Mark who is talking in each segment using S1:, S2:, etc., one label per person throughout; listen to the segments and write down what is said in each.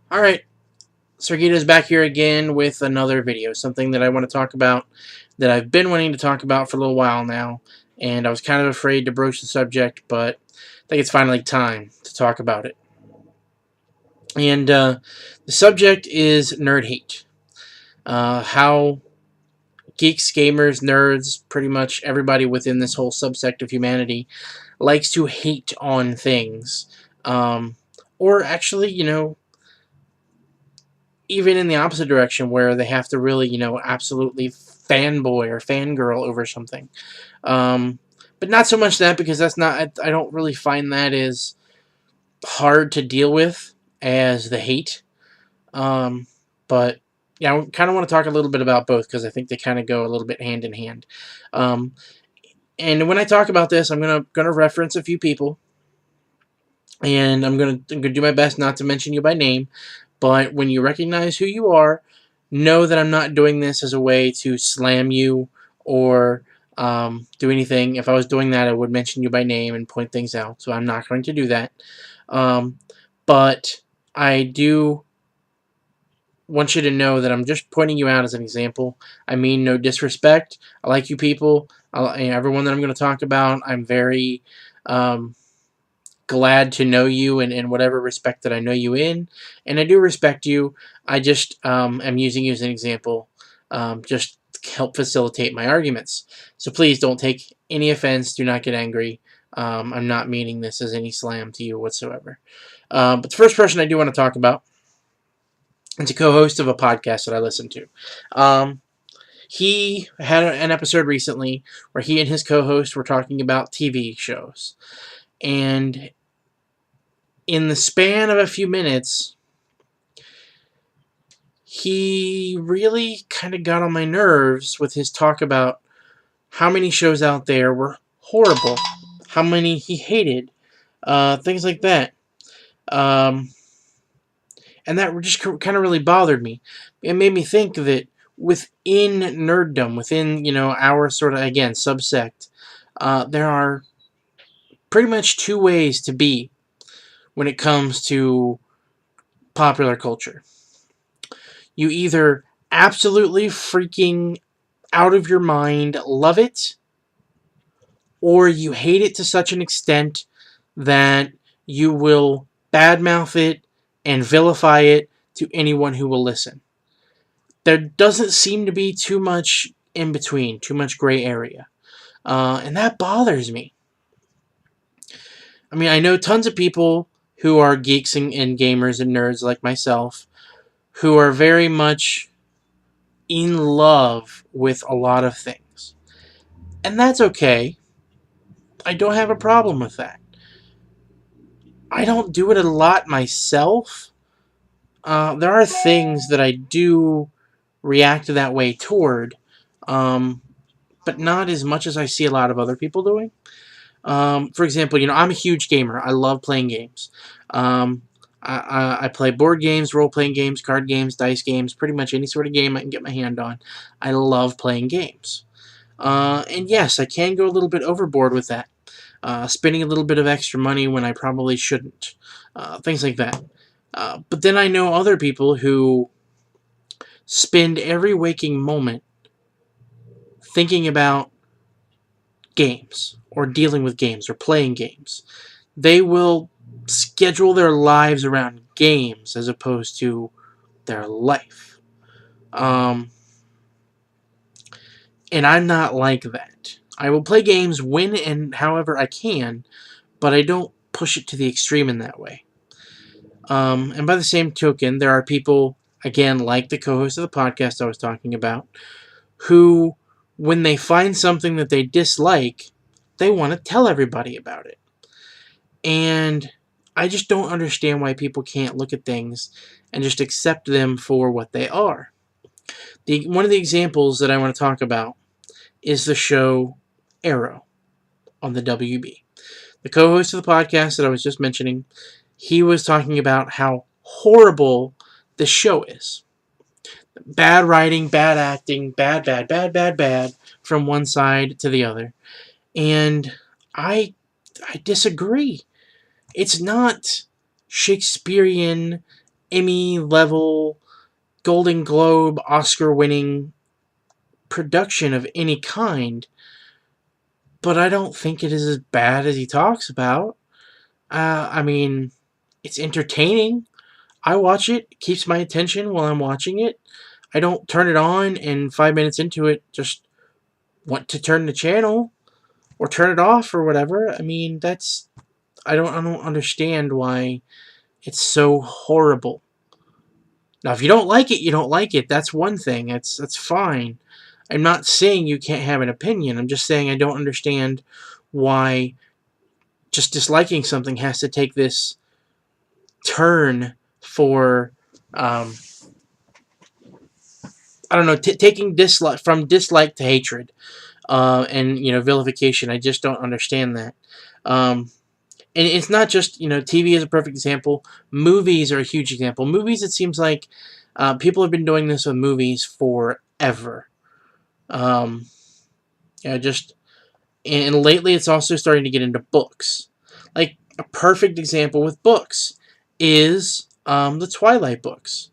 S1: Alright, Sergito's back here again with another video, something that I want to talk about, that I've been wanting to talk about for a little while now, and I was kind of afraid to broach the subject, but I think it's finally time to talk about it. And the subject is nerd hate. How geeks, gamers, nerds, pretty much everybody within this whole subsect of humanity likes to hate on things. Or actually, even in the opposite direction where they have to really, absolutely fanboy or fangirl over something. Um, but not so much that, because that's not, I don't really find that as hard to deal with as the hate. Um, but yeah, I kind of want to talk a little bit about both because I think they kind of go a little bit hand in hand. Um, and when I talk about this, I'm gonna reference a few people, and I'm gonna do my best not to mention you by name. But when you recognize who you are, know that I'm not doing this as a way to slam you or do anything. If I was doing that, I would mention you by name and point things out. So I'm not going to do that. Um, but I do want you to know that I'm just pointing you out as an example. I mean no disrespect. I like you people. Everyone that I'm going to talk about, I'm very glad to know you in whatever respect that I know you in. And I do respect you. I just am using you as an example just to help facilitate my arguments. So please don't take any offense. Do not get angry. I'm not meaning this as any slam to you whatsoever. But the first person I do want to talk about is a co-host of a podcast that I listen to. He had an episode recently where he and his co-host were talking about TV shows. And in the span of a few minutes, he really kind of got on my nerves with his talk about how many shows out there were horrible, how many he hated, things like that. Um, and that just kind of really bothered me. It made me think that within nerddom, within, our sort of, again, subsect, there are pretty much two ways to be when it comes to popular culture. You either absolutely freaking out of your mind love it, or you hate it to such an extent that you will badmouth it and vilify it to anyone who will listen. There doesn't seem to be too much in between, too much gray area. And that bothers me. I mean, I know tons of people who are geeks and gamers and nerds like myself who are very much in love with a lot of things. And that's okay. I don't have a problem with that. I don't do it a lot myself. There are things that I do react that way toward, but not as much as I see a lot of other people doing. For example, I'm a huge gamer. I love playing games. I play board games, role-playing games, card games, dice games, pretty much any sort of game I can get my hand on. I love playing games. And yes, I can go a little bit overboard with that. Spending a little bit of extra money when I probably shouldn't. Things like that. But then I know other people who spend every waking moment thinking about games or dealing with games or playing games. They will schedule their lives around games as opposed to their life. And I'm not like that. I will play games when and however I can, but I don't push it to the extreme in that way. And by the same token, there are people, again, like the co-host of the podcast I was talking about, who, when they find something that they dislike, they want to tell everybody about it. And I just don't understand why people can't look at things and just accept them for what they are. One of the examples that I want to talk about is the show Arrow on the WB. The co-host of the podcast that I was just mentioning, he was talking about how horrible the show is. Bad writing, bad acting, bad from one side to the other. And I disagree. It's not Shakespearean Emmy level, Golden Globe, Oscar winning production of any kind, but I don't think it is as bad as he talks about. I mean, it's entertaining. I watch it. It keeps my attention while I'm watching it. I don't turn it on and 5 minutes into it just want to turn the channel or turn it off or whatever. I mean, I don't understand why it's so horrible. Now, if you don't like it, you don't like it. That's one thing. That's fine. I'm not saying you can't have an opinion. I'm just saying I don't understand why just disliking something has to take this turn for I don't know, taking dislike from dislike to hatred, and vilification. I just don't understand that. And it's not just TV is a perfect example. Movies are a huge example. Movies, it seems like people have been doing this with movies forever. Um, just and lately it's also starting to get into books. Like a perfect example with books is the Twilight books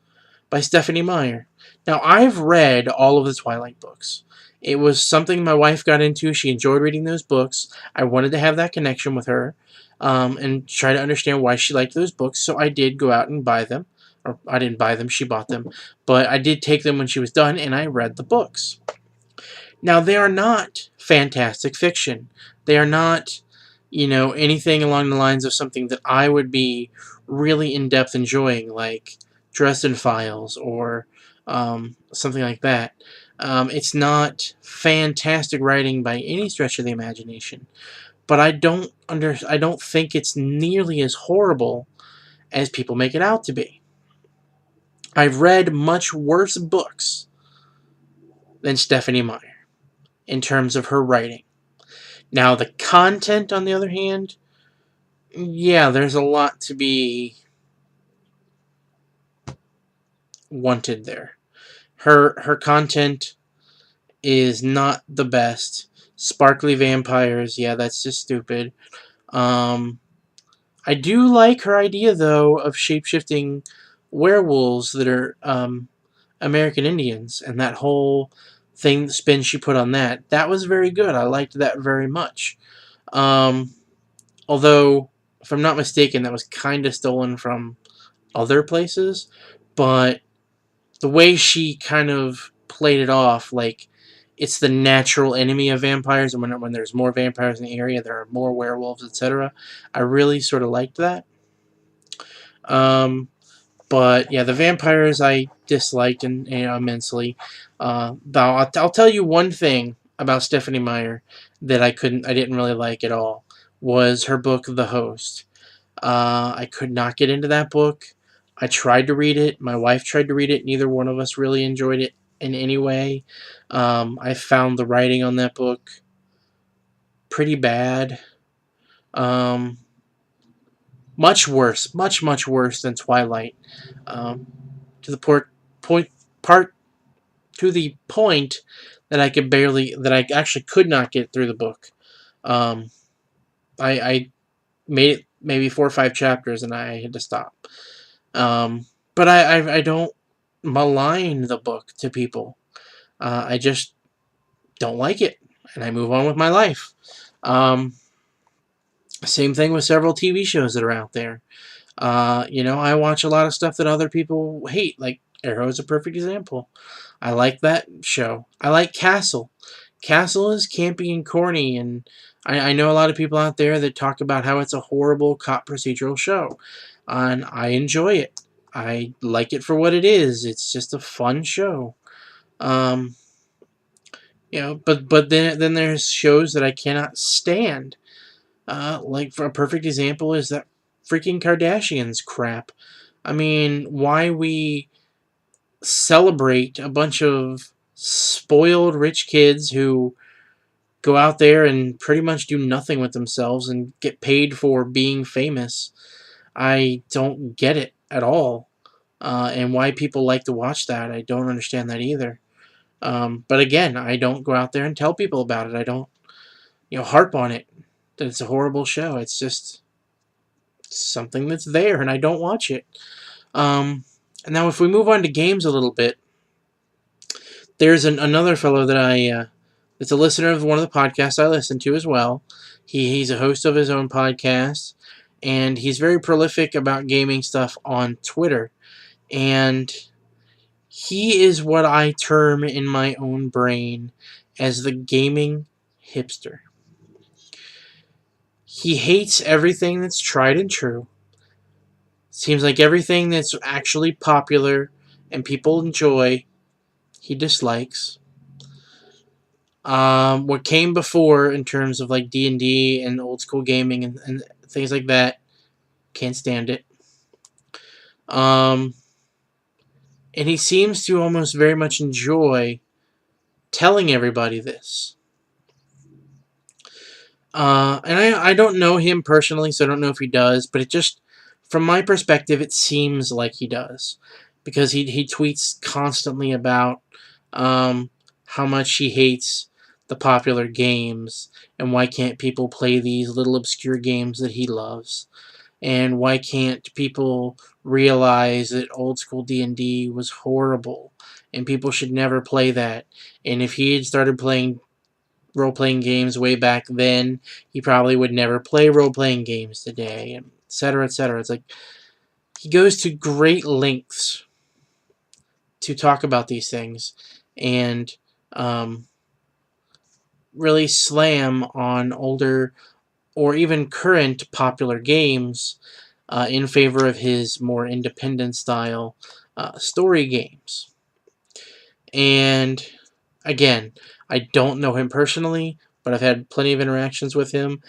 S1: by Stephenie Meyer. Now, I've read all of the Twilight books. It was something my wife got into. She enjoyed reading those books. I wanted to have that connection with her and try to understand why she liked those books, so I did go out and buy them. Or I didn't buy them, she bought them. But I did take them when she was done, and I read the books. Now, they are not fantastic fiction. They are not, anything along the lines of something that I would be really in-depth enjoying, like Dresden Files or something like that. It's not fantastic writing by any stretch of the imagination, but I don't think it's nearly as horrible as people make it out to be. I've read much worse books than Stephenie Meyer in terms of her writing. Now, the content, on the other hand, yeah, there's a lot to be wanted there. Her content is not the best. Sparkly vampires, yeah, that's just stupid. I do like her idea, though, of shape-shifting werewolves that are American Indians, and that whole thing, the spin she put on that. That was very good. I liked that very much. Um, Although, if I'm not mistaken, that was kind of stolen from other places, but the way she kind of played it off, like it's the natural enemy of vampires, and when there's more vampires in the area, there are more werewolves, etc. I really sort of liked that. But yeah, the vampires I disliked immensely. I'll tell you one thing about Stephenie Meyer that I didn't really like at all was her book, The Host. I could not get into that book. I tried to read it. My wife tried to read it. Neither one of us really enjoyed it in any way. I found the writing on that book pretty bad. Um, Much worse, much worse than Twilight. Um, to the point part to the point that I actually could not get through the book. Um, I made it maybe 4 or 5 chapters and I had to stop. But I don't malign the book to people. I just don't like it, and I move on with my life. Same thing with several TV shows that are out there. I watch a lot of stuff that other people hate, like Arrow is a perfect example. I like that show. I like Castle. Castle is campy and corny, and I know a lot of people out there that talk about how it's a horrible cop procedural show, and I enjoy it. I like it for what it is. It's just a fun show. Um, but then there's shows that I cannot stand. Like for a perfect example is that freaking Kardashians crap. I mean, why we celebrate a bunch of spoiled rich kids who go out there and pretty much do nothing with themselves and get paid for being famous. I don't get it at all. And why people like to watch that, I don't understand that either. But again, I don't go out there and tell people about it. I don't, harp on it that it's a horrible show. It's just something that's there, and I don't watch it. Now if we move on to games a little bit, there's another fellow that that's a listener of one of the podcasts I listen to as well. He's a host of his own podcast, and he's very prolific about gaming stuff on Twitter. And he is what I term in my own brain as the gaming hipster. He hates everything that's tried and true. Seems like everything that's actually popular and people enjoy, he dislikes. What came before in terms of like D&D and old school gaming and things like that, can't stand it. And he seems to almost very much enjoy telling everybody this. And I don't know him personally, so I don't know if he does, but it just, from my perspective, it seems like he does. Because he tweets constantly about how much he hates the popular games, and why can't people play these little obscure games that he loves, and why can't people realize that old school D&D was horrible, and people should never play that, and if he had started playing role-playing games way back then, he probably would never play role-playing games today, etc., etc. It's like, he goes to great lengths to talk about these things, and really slam on older or even current popular games in favor of his more independent style story games. And again, I don't know him personally, but I've had plenty of interactions with him.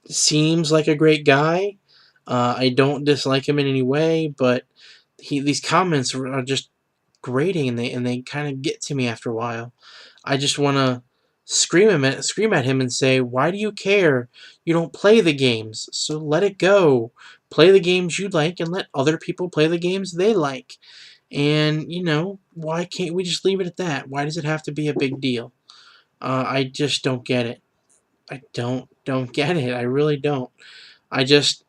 S1: Seems like a great guy. I don't dislike him in any way, but these comments are just grating, and they kind of get to me after a while. I just want to scream at him and say, why do you care? You don't play the games, so let it go. Play the games you like and let other people play the games they like. And, you know, why can't we just leave it at that? Why does it have to be a big deal? I just don't get it. I don't get it. I really don't. I just...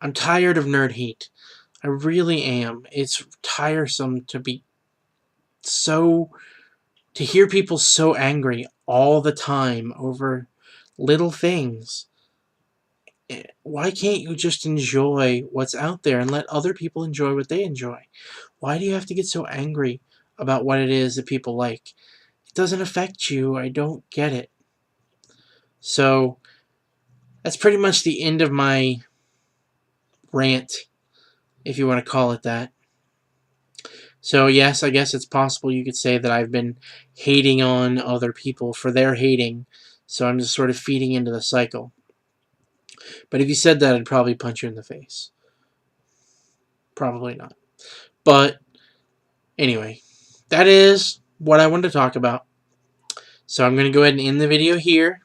S1: I'm tired of nerd heat. I really am. It's tiresome to be so... to hear people so angry all the time over little things. Why can't you just enjoy what's out there and let other people enjoy what they enjoy? Why do you have to get so angry about what it is that people like? It doesn't affect you. I don't get it. So, that's pretty much the end of my rant, if you want to call it that. So yes, I guess it's possible you could say that I've been hating on other people for their hating, so I'm just sort of feeding into the cycle. But if you said that, I'd probably punch you in the face. Probably not. But anyway, that is what I wanted to talk about. So I'm going to go ahead and end the video here.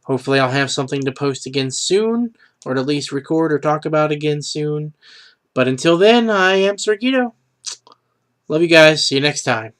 S1: Hopefully I'll have something to post again soon, or to at least record or talk about again soon. But until then, I am Sir Guido. Love you guys. See you next time.